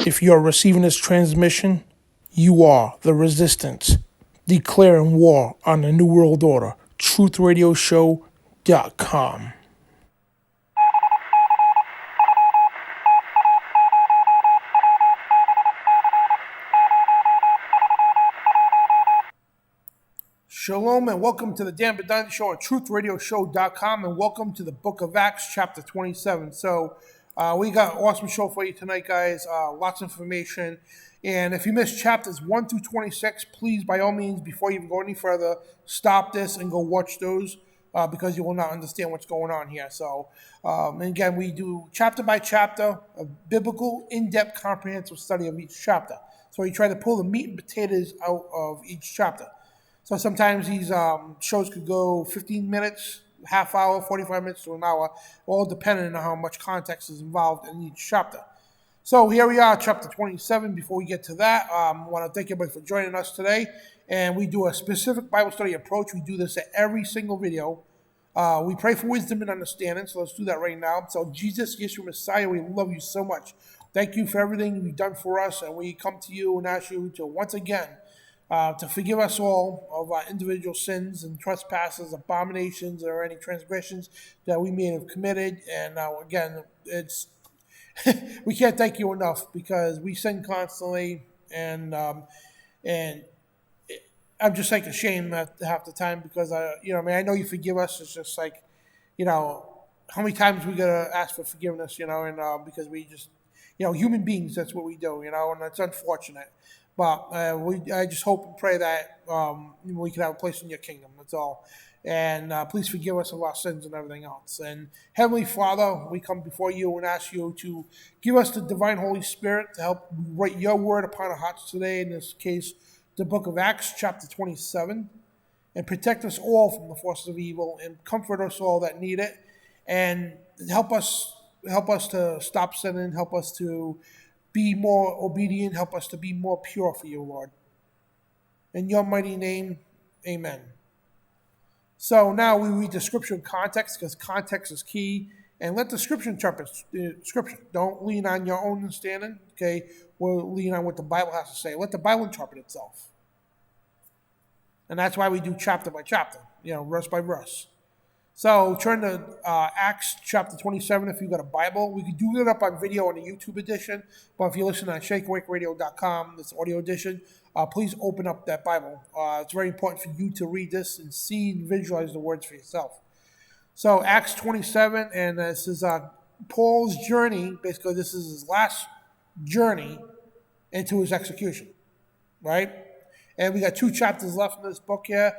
If you are receiving this transmission, you are the resistance, declaring war on the New World Order. TruthRadioShow.com. Shalom and welcome to the Dan Bidondi Show on TruthRadioShow.com, and welcome to the Book of Acts, chapter 27. So we got an awesome show for you tonight, guys. Lots of information. And if you missed chapters 1 through 26, please, by all means, before you go any further, stop this and go watch those because you will not understand what's going on here. So, and again, we do chapter by chapter, a biblical, in-depth, comprehensive study of each chapter. So we try to pull the meat and potatoes out of each chapter. So sometimes these shows could go 15 minutes, half hour, 45 minutes to an hour, all depending on how much context is involved in each chapter. So here we are, chapter 27. Before we get to that, I want to thank everybody for joining us today. And we do a specific Bible study approach. We do this at every single video. We pray for wisdom and understanding, so let's do that right now. So Jesus, Yeshua Messiah, we love you so much. Thank you for everything you've done for us, and we come to you and ask you to once again to forgive us all of our individual sins and trespasses, abominations, or any transgressions that we may have committed. And again, it's we can't thank you enough because we sin constantly, and I'm just like ashamed at half the time because I know you forgive us. It's just like, how many times we gotta ask for forgiveness, and because we just, human beings, that's what we do, and it's unfortunate. But I just hope and pray that we can have a place in your kingdom. That's all. And please forgive us of our sins and everything else. And Heavenly Father, we come before you and ask you to give us the divine Holy Spirit to help write your word upon our hearts today. In this case, the book of Acts, chapter 27. And protect us all from the forces of evil and comfort us all that need it. And help us to stop sinning. Help us to be more obedient. Help us to be more pure for you, Lord. In your mighty name, amen. So now we read the scripture in context because context is key. And let the scripture interpret scripture. Don't lean on your own understanding, okay? We'll lean on what the Bible has to say. Let the Bible interpret itself. And that's why we do chapter by chapter, verse by verse. So turn to Acts chapter 27 if you've got a Bible. We can do it up on video on the YouTube edition, but if you listen on FOJCRadio.com, this audio edition, please open up that Bible. It's very important for you to read this and see and visualize the words for yourself. So Acts 27, and this is Paul's journey. Basically, this is his last journey into his execution, right? And we got 2 chapters left in this book here.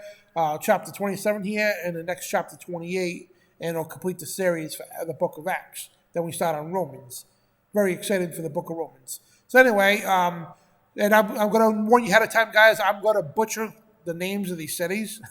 Chapter 27 here, and the next chapter 28, and it'll complete the series for the book of Acts. Then we start on Romans. Very excited for the book of Romans. So anyway, and I'm going to warn you ahead of time, guys, I'm going to butcher the names of these cities,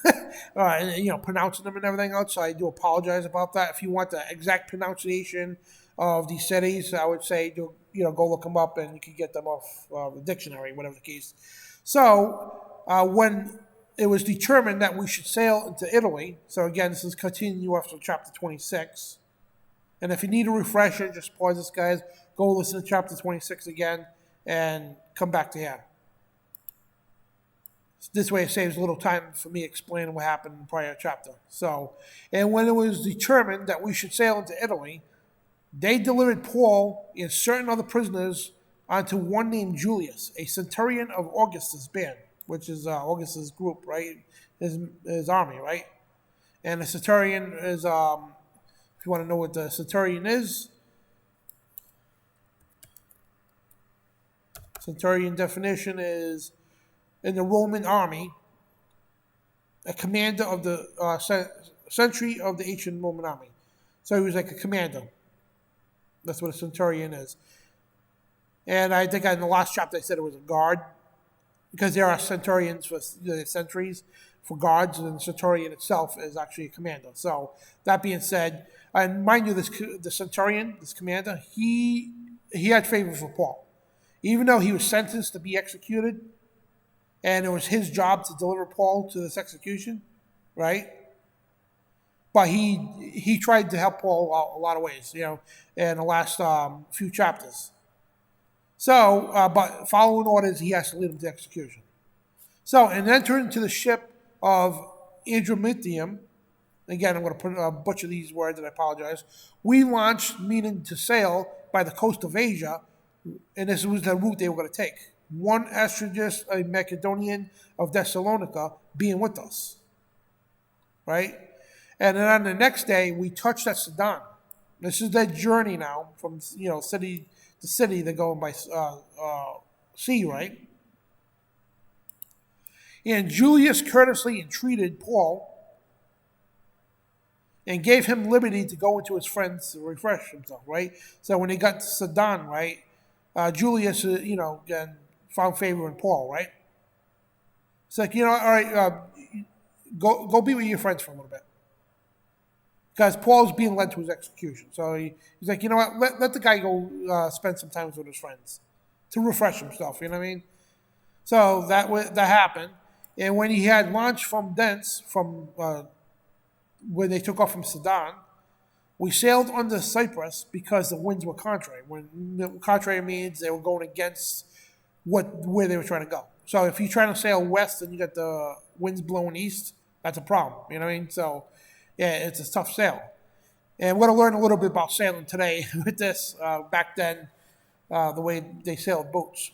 and pronouncing them and everything else, so I do apologize about that. If you want the exact pronunciation of these cities, I would say, go look them up, and you can get them off the dictionary, whatever the case. So, when it was determined that we should sail into Italy. So again, this is continue after chapter 26. And if you need a refresher, just pause this, guys. Go listen to chapter 26 again and come back to here. This way it saves a little time for me explaining what happened in the prior chapter. So, and when it was determined that we should sail into Italy, they delivered Paul and certain other prisoners onto one named Julius, a centurion of Augustus' band, which is Augustus' group, right? His army, right? And the centurion is, if you want to know what the centurion is, centurion definition is, in the Roman army, a commander of the century of the ancient Roman army. So he was like a commander. That's what a centurion is. And I think in the last chapter I said it was a guard, because there are centurions for centuries for guards, and the centurion itself is actually a commander. So that being said, and mind you, the centurion, this commander, he had favor for Paul. Even though he was sentenced to be executed, and it was his job to deliver Paul to this execution, right? but he tried to help Paul out a lot of ways, in the last few chapters. So, but following orders, he has to lead him to execution. So, and enter into the ship of Adramyttium. Again, I'm going to butcher these words, and I apologize. We launched, meaning to sail, by the coast of Asia, and this was the route they were going to take. One Astragus, a Macedonian of Thessalonica, being with us. Right? And then on the next day, we touched at Sidon. This is their journey now from city to city. They're going by sea, right? And Julius courteously entreated Paul and gave him liberty to go into his friends to refresh himself, right? So when he got to Sidon, right, Julius, again, found favor in Paul, right? It's like, all right, go be with your friends for a little bit. Because Paul's being led to his execution. So he's like, you know what, let the guy go spend some time with his friends to refresh himself, you know what I mean? So that happened. And when he had launched from thence, from where they took off from Sidon, we sailed under Cyprus because the winds were contrary. When contrary means they were going against where they were trying to go. So if you're trying to sail west and you got the winds blowing east, that's a problem. You know what I mean? So yeah, it's a tough sail. And we're going to learn a little bit about sailing today with this. Back then, the way they sailed boats.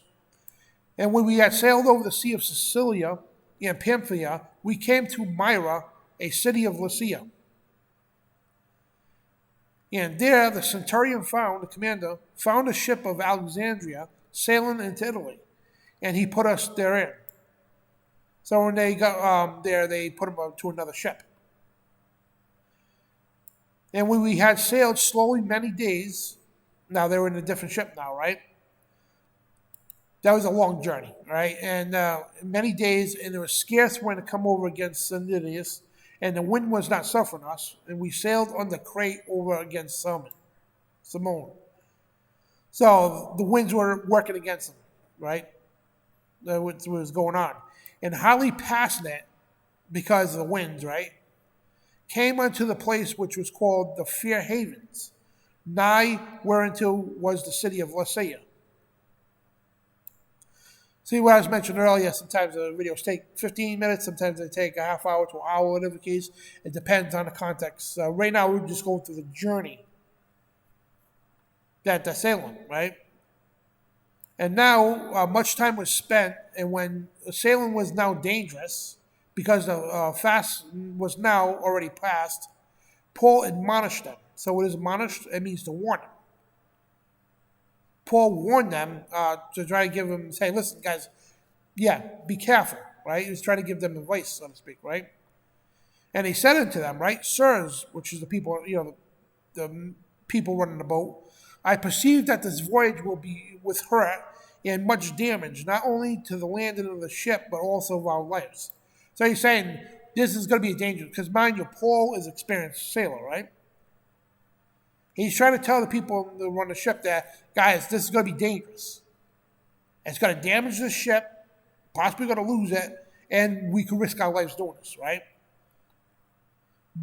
And when we had sailed over the Sea of Sicilia and Pamphylia, we came to Myra, a city of Lycia. And there the centurion the commander, found a ship of Alexandria sailing into Italy. And he put us therein. So when they got there, they put him to another ship. And when we had sailed slowly many days, now they were in a different ship now, right? That was a long journey, right? And many days, and there was scarce when to come over against Cnidus, and the wind was not suffering us, and we sailed on the Crete over against Simone. So the winds were working against them, right? That's what was going on. And hardly passing it because of the winds, right? Came unto the place which was called the Fair Havens, nigh whereunto was the city of Lycia. See what I was mentioning earlier, sometimes the videos take 15 minutes, sometimes they take a half hour to an hour, whatever the case. It depends on the context. Right now, we're just going through the journey that they're sailing, right? And now, much time was spent, and when sailing was now dangerous, because the fast was now already past, Paul admonished them. So what is admonished? It means to warn them. Paul warned them to try to give them, say, listen, guys, be careful, right? He was trying to give them advice, so to speak, right? And he said unto them, right, sirs, which is the people, the people running the boat, I perceive that this voyage will be with hurt and much damage, not only to the landing of the ship, but also of our lives. So he's saying this is going to be a danger, because mind you, Paul is an experienced sailor, right? He's trying to tell the people that run the ship that, guys, this is going to be dangerous. It's going to damage the ship, possibly going to lose it, and we could risk our lives doing this, right?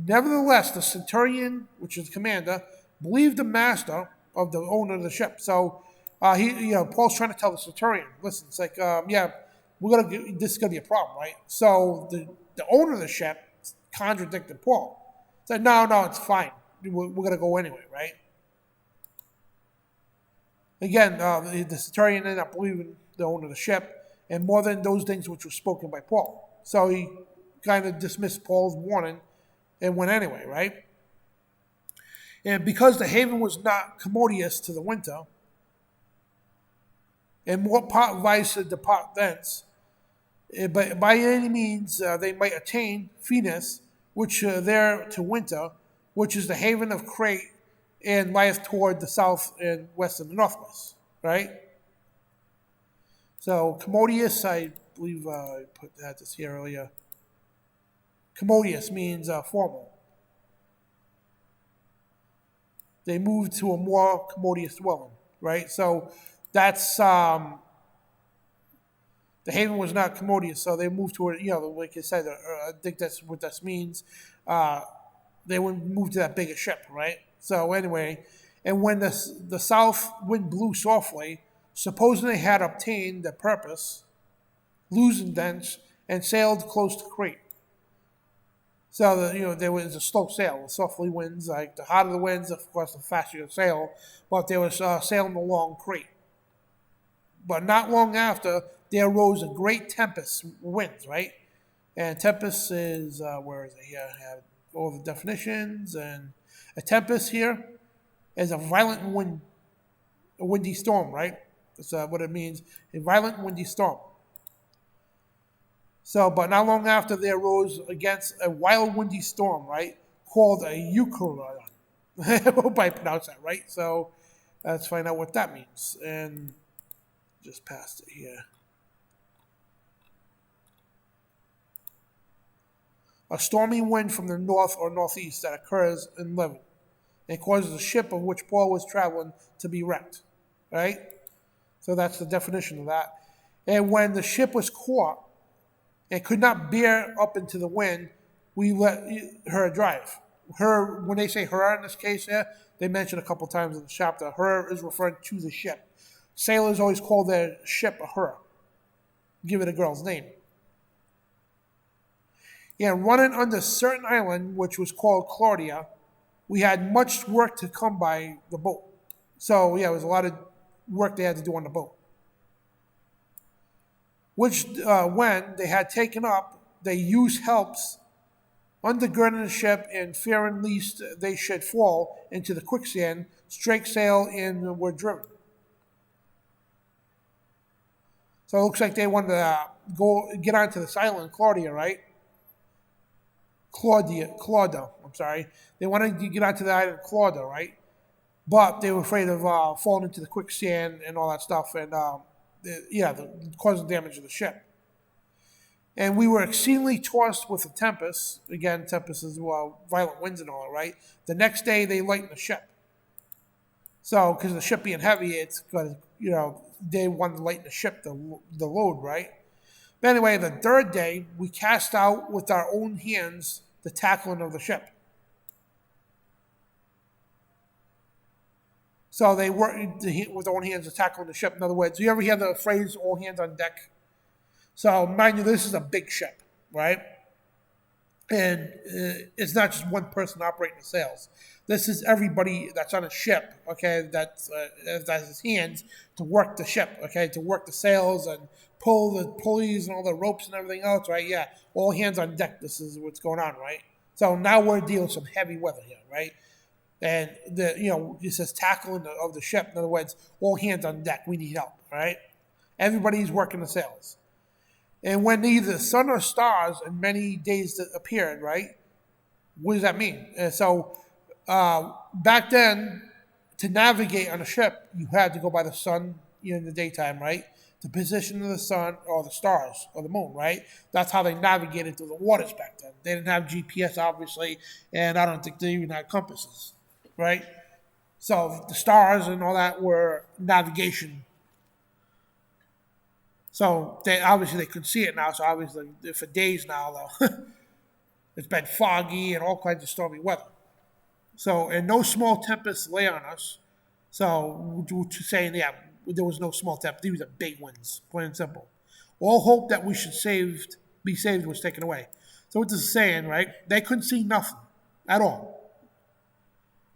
Nevertheless, the centurion, which is the commander, believed the master of the owner of the ship. So Paul's trying to tell the centurion, listen, it's like, this is going to be a problem, right? So the owner of the ship contradicted Paul. Said, no, it's fine. We're going to go anyway, right? Again, the centurion ended up believing the owner of the ship, and more than those things which were spoken by Paul. So he kind of dismissed Paul's warning and went anyway, right? And because the haven was not commodious to the winter, and more part vice to depart thence, but by any means they might attain Phoenix, which there to winter, which is the haven of Crete, and lieth toward the south and west and the northwest, right? So commodious, I believe I had this here earlier. Commodious means formal. They moved to a more commodious dwelling, right? So that's the haven was not commodious, so they moved to it. Like I said, I think that's what this means. they would move to that bigger ship, right? So anyway, and when the south wind blew softly, supposing they had obtained their purpose, loosened thence, and sailed close to Crete. So there was a slow sail, softly winds. Like the harder the winds, of course, the faster you sail. But they was sailing along Crete. But not long after, there arose a great tempest, winds, right? And tempest is where is it here? I have all the definitions, and a tempest here is a violent wind, a windy storm, right? That's what it means, a violent windy storm. So, but not long after, there arose against a wild windy storm, right, called a Euclid. I hope I pronounced that right. So, let's find out what that means. And just past it here. A stormy wind from the north or northeast that occurs in Levant and causes the ship of which Paul was traveling to be wrecked, right? So that's the definition of that. And when the ship was caught and could not bear up into the wind, we let her drive. Her, when they say her in this case here, they mention a couple times in the chapter, her is referring to the ship. Sailors always call their ship a her. Give it a girl's name. Yeah, running under a certain island, which was called Claudia, we had much work to come by the boat. So, yeah, it was a lot of work they had to do on the boat. Which, when they had taken up, they used helps, undergirding the ship, and fearing lest they should fall into the quicksand, strake sail and were driven. So it looks like they wanted to get onto this island, Claudia, right? Claudia, I'm sorry. They wanted to get onto the island Claudia, right? But they were afraid of falling into the quicksand and all that stuff, and causing damage to the ship. And we were exceedingly tossed with a tempest. Again, tempest is violent winds and all, right? The next day they lightened the ship. So, because the ship being heavy, it's going to, they wanted to lighten the ship, the load, right? But anyway, the third day, we cast out with our own hands the tackling of the ship. So they worked with their own hands to tackling the ship. In other words, you ever hear the phrase, all hands on deck? So, mind you, this is a big ship, right? And it's not just one person operating the sails. This is everybody that's on a ship, okay, that has his hands to work the ship, okay, to work the sails and pull the pulleys and all the ropes and everything else, right? Yeah, all hands on deck. This is what's going on, right? So now we're dealing with some heavy weather here, right? And it says tackling of the ship. In other words, all hands on deck. We need help, all right? Everybody's working the sails. And when neither sun or stars in many days appeared, right? What does that mean? Back then, to navigate on a ship, you had to go by the sun in the daytime, right? The position of the sun or the stars or the moon, right? That's how they navigated through the waters back then. They didn't have GPS, obviously, and I don't think they even had compasses, right? So the stars and all that were navigation. So they could see it now. So obviously, for days now, though, it's been foggy and all kinds of stormy weather. So, and no small tempests lay on us. So, saying, yeah, there was no small tempest. These were big ones, plain and simple. All hope that we should be saved was taken away. So what this is saying, right? They couldn't see nothing at all.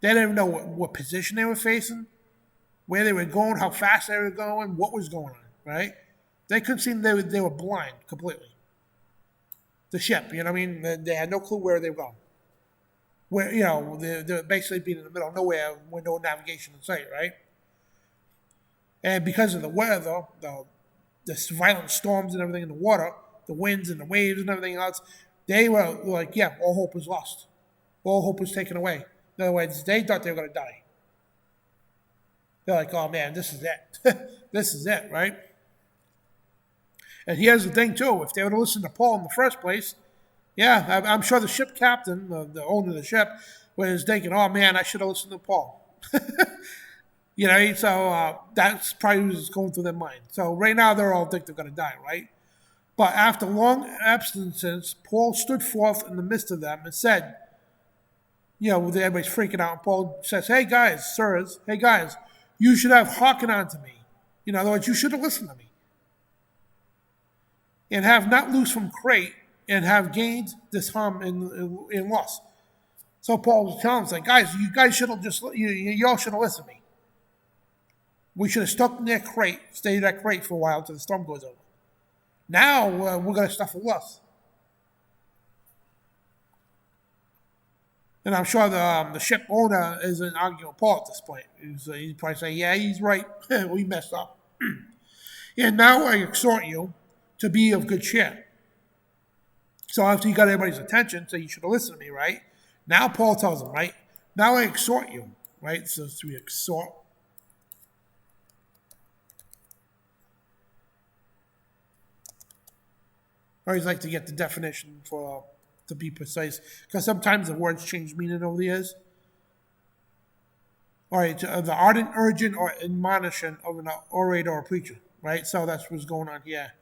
They didn't even know what position they were facing, where they were going, how fast they were going, what was going on, right? They couldn't see. They were blind completely. The ship, you know what I mean? They had no clue where they were going. Where, they're basically being in the middle of nowhere with no navigation in sight, right? And because of the weather, the violent storms and everything in the water, the winds and the waves and everything else, they were like, yeah, all hope was lost. All hope was taken away. In other words, they thought they were going to die. They're like, oh man, this is it. This is it, right? And here's the thing, too. If they would have listened to Paul in the first place, yeah, I'm sure the ship captain, the owner of the ship, was thinking, oh, man, I should have listened to Paul. So that's probably what was going through their mind. So right now, they're all think they're going to die, right? But after long abstinence, Paul stood forth in the midst of them and said, everybody's freaking out. And Paul says, hey guys, sirs, hey guys, you should have hearkened unto me. In other words, you should have listened to me. And have not loosed from Crete, and have gained this harm in loss. So Paul was telling us, like, guys, you guys should have y'all should have listened to me. We should have stuck near Crete, stayed at Crete for a while until the storm goes over. Now we're going to stuff with us. And I'm sure the ship owner isn't arguing with Paul at this point. He's probably saying, yeah, he's right. We messed up. And now I exhort you to be of good cheer. So after he got everybody's attention, so you should have listened to me, right? Now Paul tells them, right? Now I exhort you, right? So we exhort. I always like to get the definition to be precise, because sometimes the words change meaning over the years. All right, the ardent urging or admonition of an orator or preacher, right? So that's what's going on here.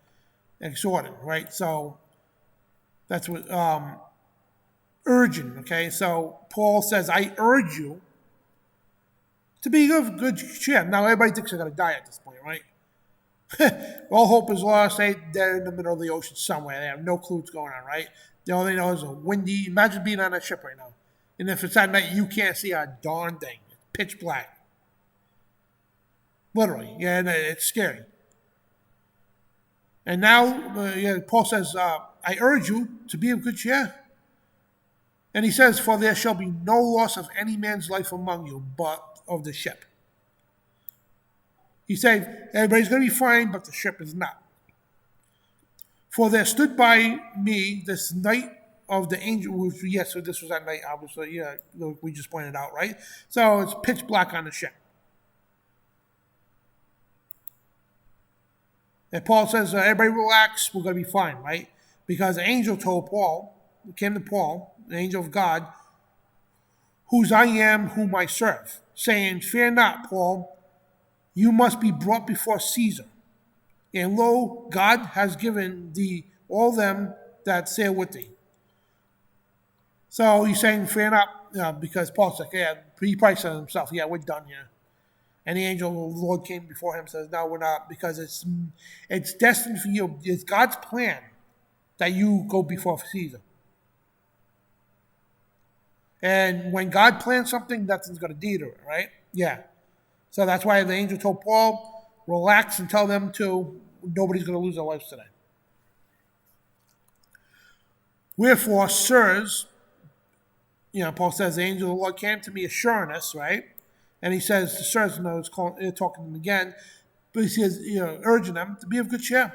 Exhorting, right? So that's what urging, okay? So Paul says, I urge you to be of good cheer. Now everybody thinks they're going to die at this point, right? All hope is lost. They're in the middle of the ocean somewhere. They have no clue what's going on, right? All they know is a windy. Imagine being on a ship right now. And if it's at night, you can't see a darn thing. It's pitch black. Literally. Yeah, and it's scary. And now, Paul says, I urge you to be of good cheer. And he says, for there shall be no loss of any man's life among you, but of the ship. He said, everybody's going to be fine, but the ship is not. For there stood by me this night of the angel. Yes, so this was at night, obviously. Yeah, we just pointed out, right? So it's pitch black on the ship. And Paul says, everybody relax, we're going to be fine, right? Because the angel came to Paul, the angel of God, whose I am, whom I serve, saying, fear not, Paul, you must be brought before Caesar. And lo, God has given thee all them that sail with thee. So he's saying, fear not, because Paul's like, yeah, he probably said to himself, yeah, we're done here. And the angel of the Lord came before him and says, no, we're not, because it's destined for you. It's God's plan that you go before Caesar. And when God plans something, nothing's going to deter it, right? Yeah. So that's why the angel told Paul, relax and tell them nobody's going to lose their lives today. Wherefore, sirs, Paul says, the angel of the Lord came to me assuring us, right? And he says, the sirs, talking to them again, but he says, urging them to be of good cheer.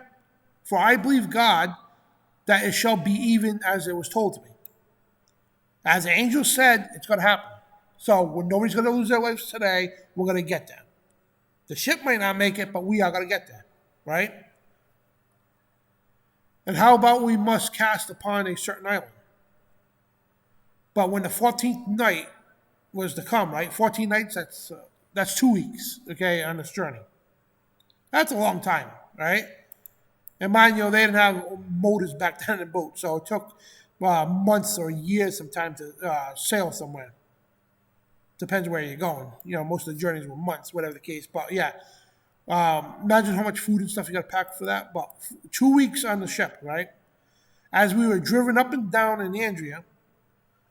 For I believe God that it shall be even as it was told to me. As the angel said, it's going to happen. So when nobody's going to lose their lives today, we're going to get there. The ship might not make it, but we are going to get there, right? And how about we must cast upon a certain island? But when the 14th night was to come, right? 14 nights, that's 2 weeks, okay, on this journey. That's a long time, right? And mind you, they didn't have motors back then in boats, so it took months or years sometimes to sail somewhere. Depends where you're going. Most of the journeys were months, whatever the case. But yeah, imagine how much food and stuff you got to pack for that. But 2 weeks on the ship, right? As we were driven up and down in Andria,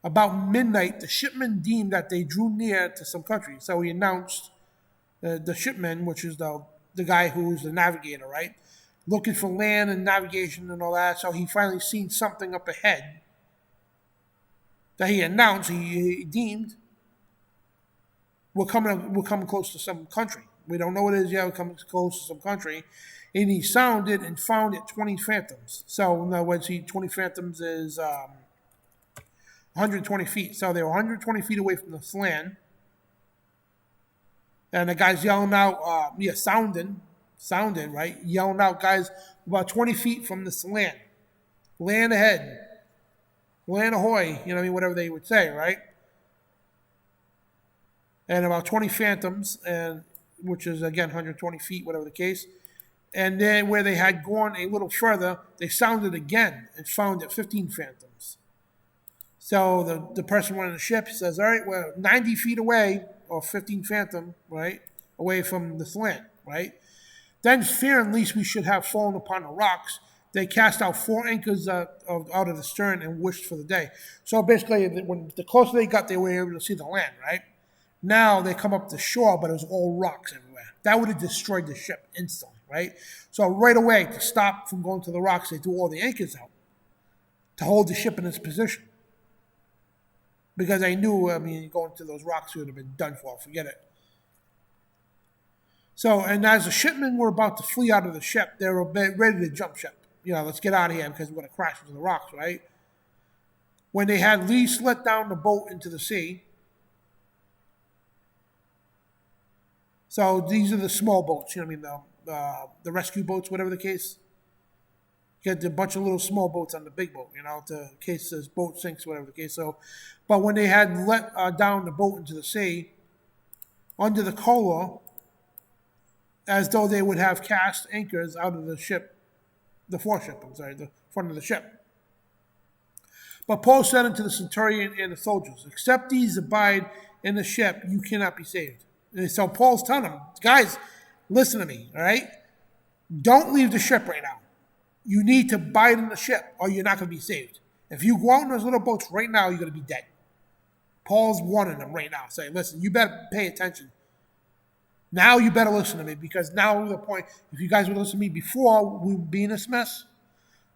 about midnight, the shipmen deemed that they drew near to some country. So he announced the shipman, which is the guy who's the navigator, right? Looking for land and navigation and all that. So he finally seen something up ahead that he announced, he deemed, we're coming close to some country. We don't know what it is yet. We're coming close to some country. And he sounded and found it 20 fathoms. So in other words, 20 fathoms is 120 feet. So they were 120 feet away from this land. And the guy's yelling out, sounding, right? Yelling out, guys, about 20 feet from this land. Land ahead. Land ahoy, whatever they would say, right? And about 20 fathoms, which is, again, 120 feet, whatever the case. And then where they had gone a little further, they sounded again and found it 15 fathoms. So the person running the ship says, all right, we're 90 feet away, or 15 fathom, right, away from this land, right? Then fearing lest we should have fallen upon the rocks, they cast out 4 anchors out of the stern and wished for the day. So basically, when the closer they got, they were able to see the land, right? Now they come up the shore, but it was all rocks everywhere. That would have destroyed the ship instantly, right? So right away, to stop from going to the rocks, they threw all the anchors out to hold the ship in its position. Because they knew, going to those rocks would have been done for. Forget it. So, and as the shipmen were about to flee out of the ship, they were ready to jump ship. Let's get out of here because we're going to crash into the rocks, right? When they had least let down the boat into the sea. So these are the small boats, the rescue boats, whatever the case. You get a bunch of little small boats on the big boat, in case this boat sinks, whatever the case. So, but when they had let down the boat into the sea, under the collar, as though they would have cast anchors out of the ship, the front of the ship. But Paul said unto the centurion and the soldiers, except these abide in the ship, you cannot be saved. And so Paul's telling them, guys, listen to me, all right? Don't leave the ship right now. You need to abide in the ship or you're not going to be saved. If you go out in those little boats right now, you're going to be dead. Paul's warning them right now, saying, listen, you better pay attention. Now you better listen to me because now the point, if you guys would listen to me before, we would be in this mess.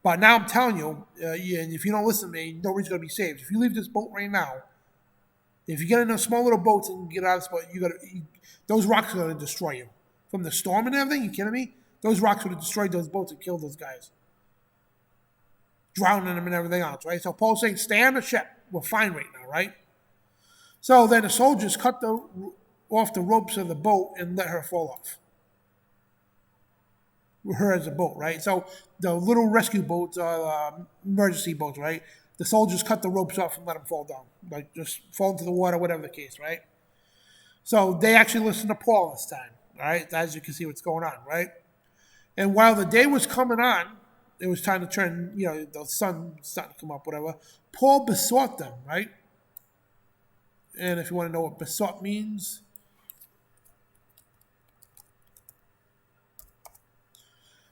But now I'm telling you, and if you don't listen to me, nobody's going to be saved. If you leave this boat right now, if you get in those small little boats and get out of this boat, those rocks are going to destroy you. From the storm and everything, you kidding me? Those rocks would have destroyed those boats and killed those guys. Drowning them and everything else, right? So Paul's saying, stay on the ship. We're fine right now, right? So then the soldiers cut off the ropes of the boat and let her fall off. Her as a boat, right? So the little rescue boats are emergency boats, right? The soldiers cut the ropes off and let them fall down. Like just fall into the water, whatever the case, right? So they actually listened to Paul this time, all right? As you can see what's going on, right? And while the day was coming on, it was time to turn, the sun starting to come up, whatever. Paul besought them, right? And if you want to know what besought means,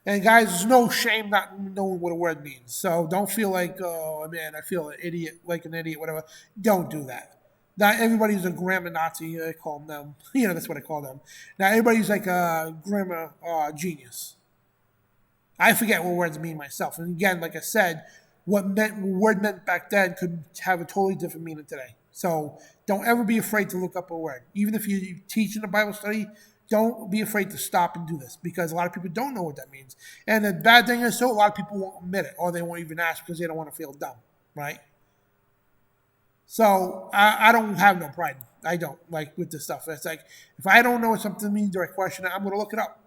and guys, there's no shame not knowing what a word means. So don't feel like, oh man, I feel an idiot, whatever. Don't do that. Not everybody's a grammar Nazi. I call them. That's what I call them. Now everybody's like a grammar genius. I forget what words mean myself. And again, like I said, what word meant back then could have a totally different meaning today. So don't ever be afraid to look up a word. Even if you teach in a Bible study, don't be afraid to stop and do this because a lot of people don't know what that means. And the bad thing is, a lot of people won't admit it or they won't even ask because they don't want to feel dumb, right? So I don't have no pride. I don't, like with this stuff. It's like, if I don't know what something means or I question it, I'm going to look it up.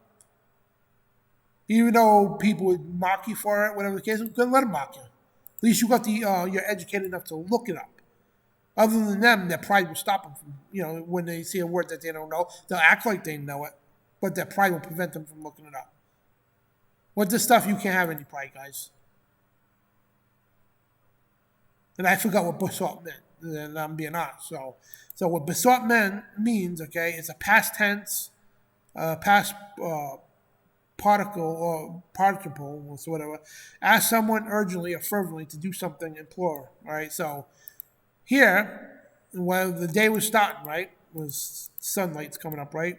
Even though people would mock you for it, whatever the case, I'm going to let them mock you. At least you got you're educated enough to look it up. Other than them, their pride will stop them from, when they see a word that they don't know, they'll act like they know it, but their pride will prevent them from looking it up. With this stuff, you can't have any pride, guys. And I forgot what besought meant, and I'm being honest. So what besought means, okay, it's a past tense, past participle or whatever. Ask someone urgently or fervently to do something in plural, right? So here, when the day was starting, right, was sunlight's coming up, right?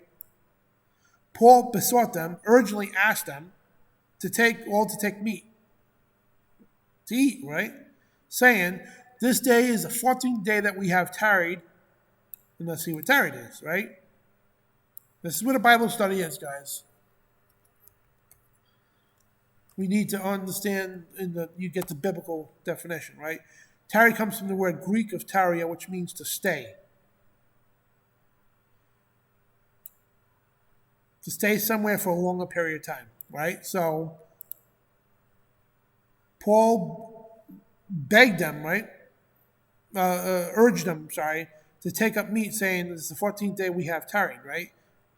Paul besought them, urgently asked them to take meat, to eat, right? Saying, this day is the 14th day that we have tarried, and let's see what tarried is, right? This is what a Bible study is, guys. We need to understand, you get the biblical definition, right? Tarry comes from the word Greek of taria, which means to stay. To stay somewhere for a longer period of time, right? So, Paul begged them, right? Urged them, to take up meat, saying, this is the 14th day we have tarried, right?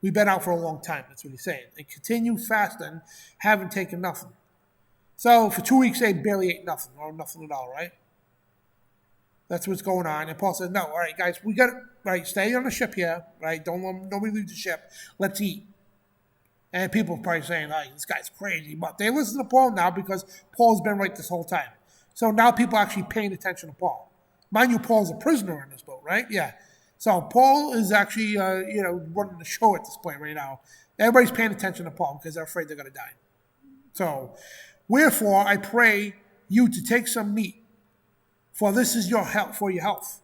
We've been out for a long time, that's what he's saying. And continue fasting, haven't taken nothing. So for 2 weeks, they barely ate nothing, or nothing at all, right? That's what's going on. And Paul says, no, all right, guys, we got to, right, stay on the ship here, right? Don't let nobody leave the ship. Let's eat. And people are probably saying, oh, this guy's crazy. But they listen to Paul now because Paul's been right this whole time. So now people are actually paying attention to Paul. Mind you, Paul's a prisoner in this boat, right? Yeah. So Paul is actually, running the show at this point right now. Everybody's paying attention to Paul because they're afraid they're going to die. So, wherefore, I pray you to take some meat, for this is your health, for your health.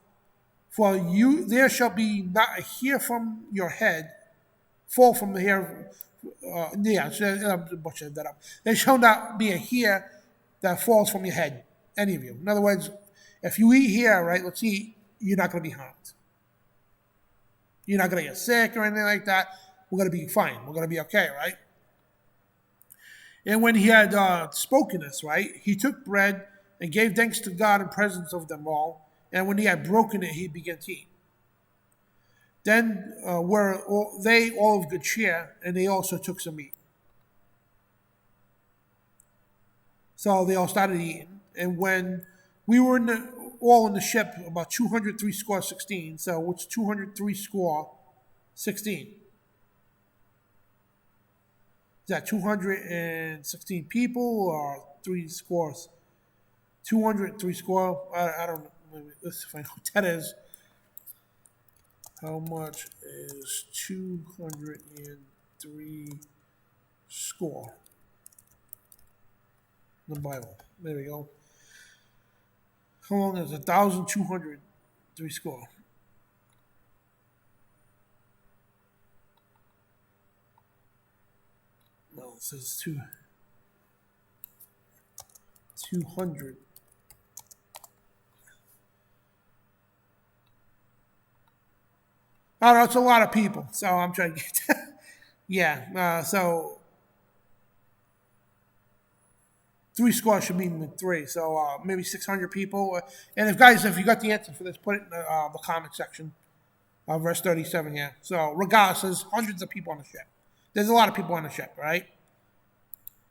For you, there shall be not a hair from your head fall from the hair. I'm butchering that up. There shall not be a hair that falls from your head, any of you. In other words, if you eat here, right, let's eat, you're not going to be harmed. You're not going to get sick or anything like that. We're going to be fine. We're going to be okay, right? And when he had spoken this, right, he took bread and gave thanks to God in presence of them all. And when he had broken it, he began to eat. Then were they all of good cheer, and they also took some meat. So they all started eating. And when we were all in the ship, about 203 score 16, so what's 203 score 16? Is that 216 people or 3 scores? 203 score? I don't know. Let's find out what that is. How much is 203 score? The Bible. There we go. How long is 1,203 score? No, it says 200. I don't know, it's a lot of people, so I'm trying to get that. Yeah, so 3 scores should mean 3, so maybe 600 people. And if you got the answer for this, put it in the comment section. Verse 37 here. So regardless, there's hundreds of people on the ship. There's a lot of people on the ship, right?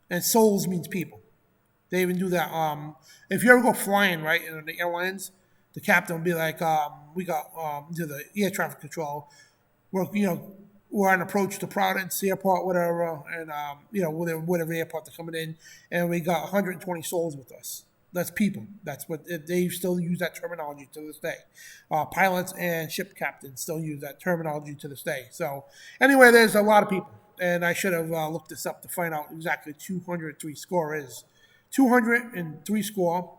And souls means people. They even do that. If you ever go flying, right, in the airlines, the captain will be like, we got to the air traffic control. We're on approach to Providence Airport, whatever, and whatever airport they're coming in, and we got 120 souls with us. That's people. That's what they still use that terminology to this day. Pilots and ship captains still use that terminology to this day. So anyway, there's a lot of people, and I should have looked this up to find out exactly 203 score is. 203 score.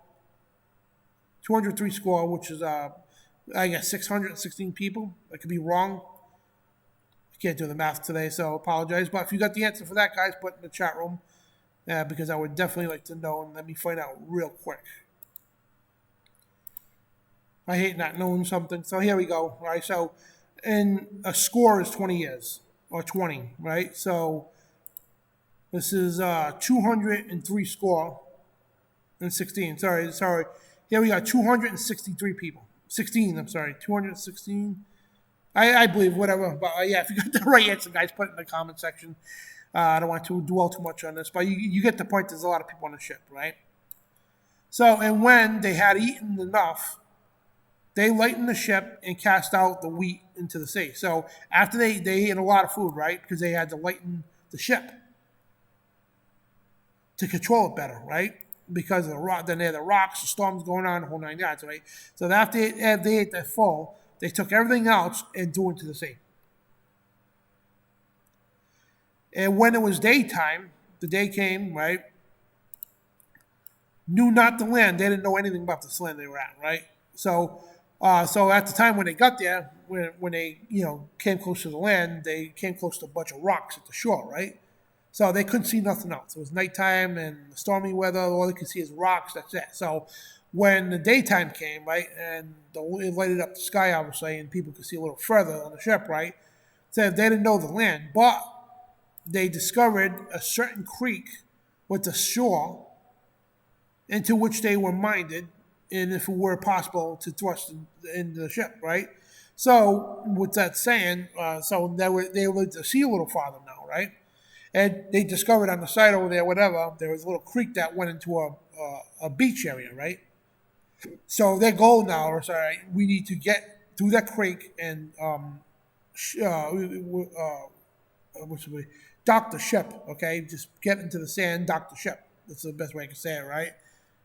203 score, which is I guess 616 people. I could be wrong. I can't do the math today, so apologize. But if you got the answer for that, guys, put it in the chat room. Because I would definitely like to know, and let me find out real quick. I hate not knowing something. So here we go. All right, so and a score is 20 years, or 20, right? So this is 203 score and 16. Sorry. Here we got 263 people. 16, I'm sorry. 216. I believe, whatever. But yeah, if you got the right answer, guys, put it in the comment section. I don't want to dwell too much on this, but you get the point. There's a lot of people on the ship, right? So, and when they had eaten enough, they lightened the ship and cast out the wheat into the sea. So after they ate a lot of food, right? Because they had to lighten the ship to control it better, right? Because of the rock, then they had the rocks, the storms going on, the whole 9 yards, right? So after they ate that full, they took everything else and threw it into the sea. And when it was daytime, the day came, right? Knew not the land. They didn't know anything about this land they were at, right? So at the time when they got there, when they came close to the land, they came close to a bunch of rocks at the shore, right? So they couldn't see nothing else. It was nighttime and stormy weather. All they could see is rocks. That's it. So when the daytime came, right, and it lighted up the sky, obviously, and people could see a little further on the ship, right? So they didn't know the land, but they discovered a certain creek with a shore into which they were minded, and if it were possible, to thrust into the ship, right? So with that saying, so they were to see a little farther now, right? And they discovered on the side over there, whatever, there was a little creek that went into a beach area, right? So their goal now is, all right, we need to get through that creek and what's the dock the ship, okay? Just get into the sand, dock the ship. That's the best way I can say it, right?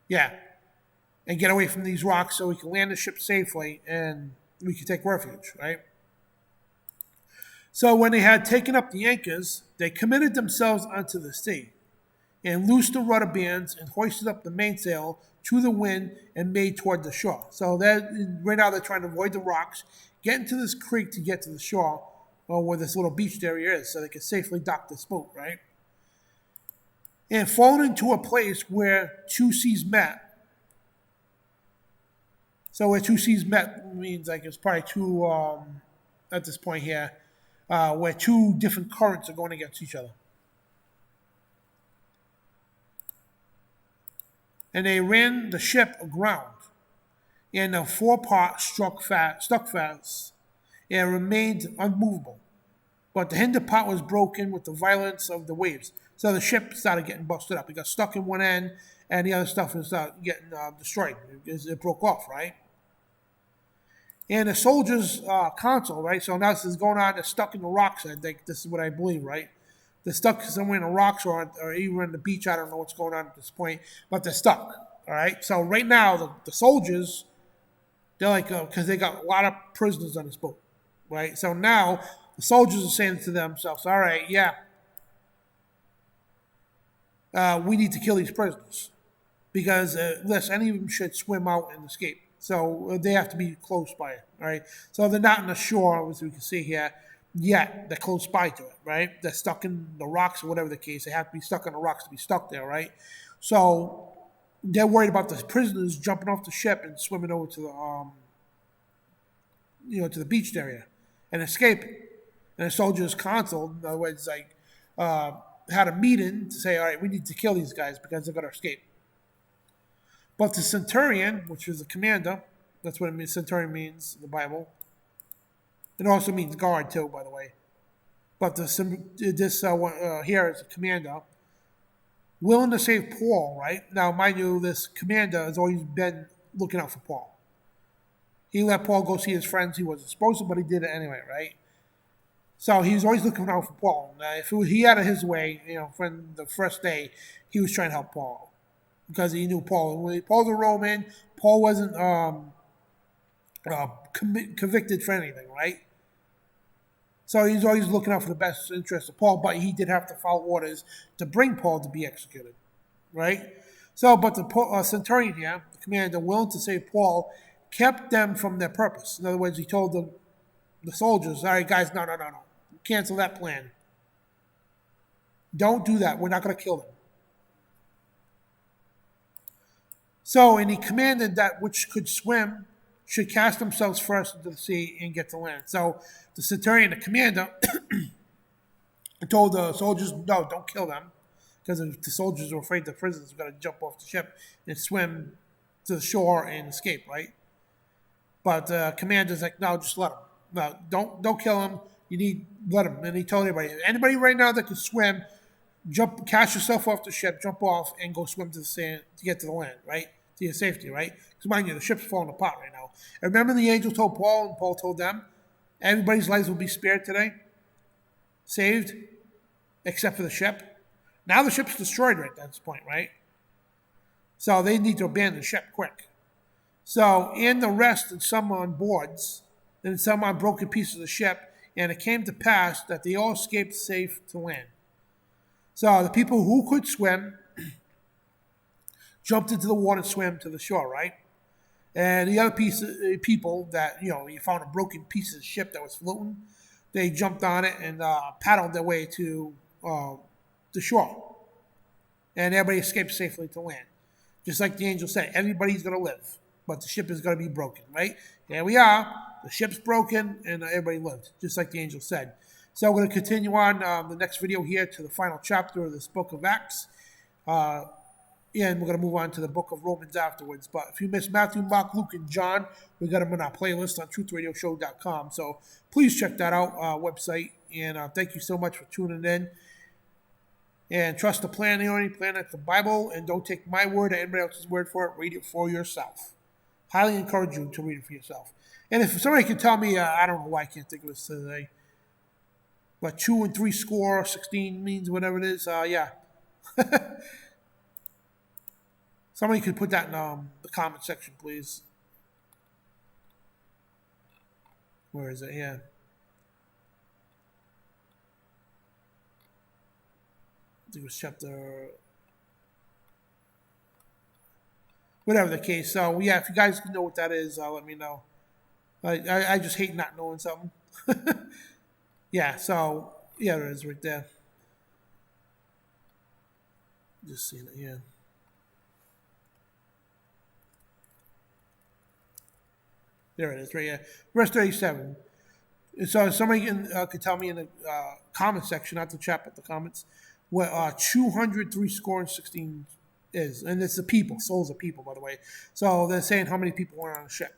Yeah. And get away from these rocks so we can land the ship safely and we can take refuge, right? So when they had taken up the anchors, they committed themselves unto the sea and loosed the rudder bands and hoisted up the mainsail to the wind and made toward the shore. So right now they're trying to avoid the rocks, get into this creek to get to the shore, or where this little beach area is, so they can safely dock this boat, right? And fallen into a place where two seas met. So where two seas met means like it's probably two at this point here, where two different currents are going against each other. And they ran the ship aground, and the forepart stuck fast, and remained unmovable. But the hinder part was broken with the violence of the waves. So the ship started getting busted up. It got stuck in one end, and the other stuff was getting destroyed. It broke off, right? And the soldiers' console, right? So now this is going on. They're stuck in the rocks. I think this is what I believe, right? They're stuck somewhere in the rocks or even on the beach. I don't know what's going on at this point, but they're stuck. All right. So right now, the soldiers, they're like, because they got a lot of prisoners on this boat, right? So now the soldiers are saying to themselves, all right, yeah, we need to kill these prisoners because unless any of them should swim out and escape. So they have to be close by it, all right? So they're not on the shore, as we can see here, yet. They're close by to it, right? They're stuck in the rocks or whatever the case. They have to be stuck on the rocks to be stuck there, right? So they're worried about the prisoners jumping off the ship and swimming over to the, to the beach area and escaping. And the soldiers' council, in other words, like, had a meeting to say, all right, we need to kill these guys because they're going to escape. But the centurion, which is the commander, that's what it means, centurion means in the Bible. It also means guard too, by the way. But this here is a commander, willing to save Paul, right? Now, mind you, this commander has always been looking out for Paul. He let Paul go see his friends. He wasn't supposed to, but he did it anyway, right? So he was always looking out for Paul. Now, if he had it his way, from the first day, he was trying to help Paul because he knew Paul. Paul's a Roman. Paul wasn't convicted for anything, right? So he's always looking out for the best interest of Paul, but he did have to follow orders to bring Paul to be executed, right? So, but the centurion here, the commander, willing to save Paul, kept them from their purpose. In other words, he told the soldiers, all right, guys, no. Cancel that plan. Don't do that. We're not going to kill them. So, and he commanded that which could swim should cast themselves first into the sea and get to land. So the centurion, the commander, told the soldiers, no, don't kill them. Because the soldiers were afraid the prisoners were going to jump off the ship and swim to the shore and escape, right? But the commander's like, no, just let them. No, don't kill them. Let them. And he told anybody right now that can swim, cast yourself off the ship, jump off, and go swim to the sand to get to the land, right? To your safety, right? Because mind you, the ship's falling apart right now. And remember the angel told Paul, and Paul told them, everybody's lives will be spared today, saved, except for the ship. Now the ship's destroyed right at this point, right? So they need to abandon the ship quick. So, and the rest, and some on boards, and some on broken pieces of the ship, and it came to pass that they all escaped safe to land. So the people who could swim jumped into the water and swam to the shore, right? And the other people that, you found a broken piece of the ship that was floating, they jumped on it and paddled their way to the shore. And everybody escaped safely to land. Just like the angel said, everybody's going to live, but the ship is going to be broken, right? Here we are. The ship's broken, and everybody lived, just like the angel said. So we're going to continue on the next video here to the final chapter of this book of Acts. And we're going to move on to the book of Romans afterwards. But if you missed Matthew, Mark, Luke, and John, we got them on our playlist on TruthRadioShow.com. So please check that out, website. And thank you so much for tuning in. And trust the plan, the only plan, that's the Bible. And don't take my word or anybody else's word for it. Read it for yourself. Highly encourage you to read it for yourself. And if somebody can tell me, I don't know why I can't think of this today, what 2 and 3 score 16 means, whatever it is, yeah. Somebody could put that in the comment section, please. Where is it? Yeah. I think it was chapter. Whatever the case. So, yeah, if you guys know what that is, let me know. I just hate not knowing something. Yeah, so, yeah, it is right there. Just seeing it, yeah. There it is, right here. Verse 37. So somebody could tell me in the comment section, not the chat, but the comments, what 203 score and 16 is. And it's the people, souls of people, by the way. So they're saying how many people were on a ship.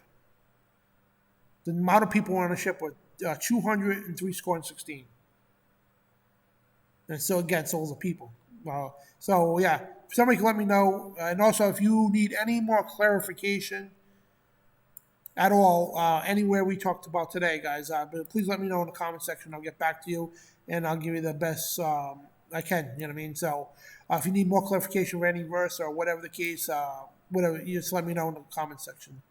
The amount of people were on a ship were 203 score and 16. And so again, souls of people. So yeah, somebody can let me know. And also, if you need any more clarification at all, anywhere we talked about today, guys, but please let me know in the comment section. I'll get back to you, and I'll give you the best I can. You know what I mean? So if you need more clarification for any verse or whatever the case, whatever, you just let me know in the comment section.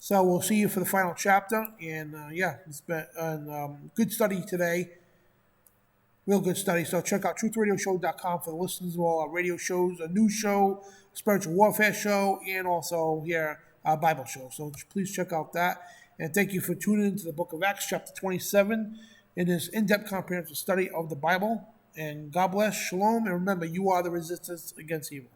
So we'll see you for the final chapter, and yeah, it's been a good study today. Real good study. So check out truthradioshow.com for the listens of all our radio shows, a news show, spiritual warfare show, and also here our Bible show. So please check out that. And thank you for tuning into the book of Acts, chapter 27, in this in-depth comprehensive study of the Bible. And God bless, shalom, and remember, you are the resistance against evil.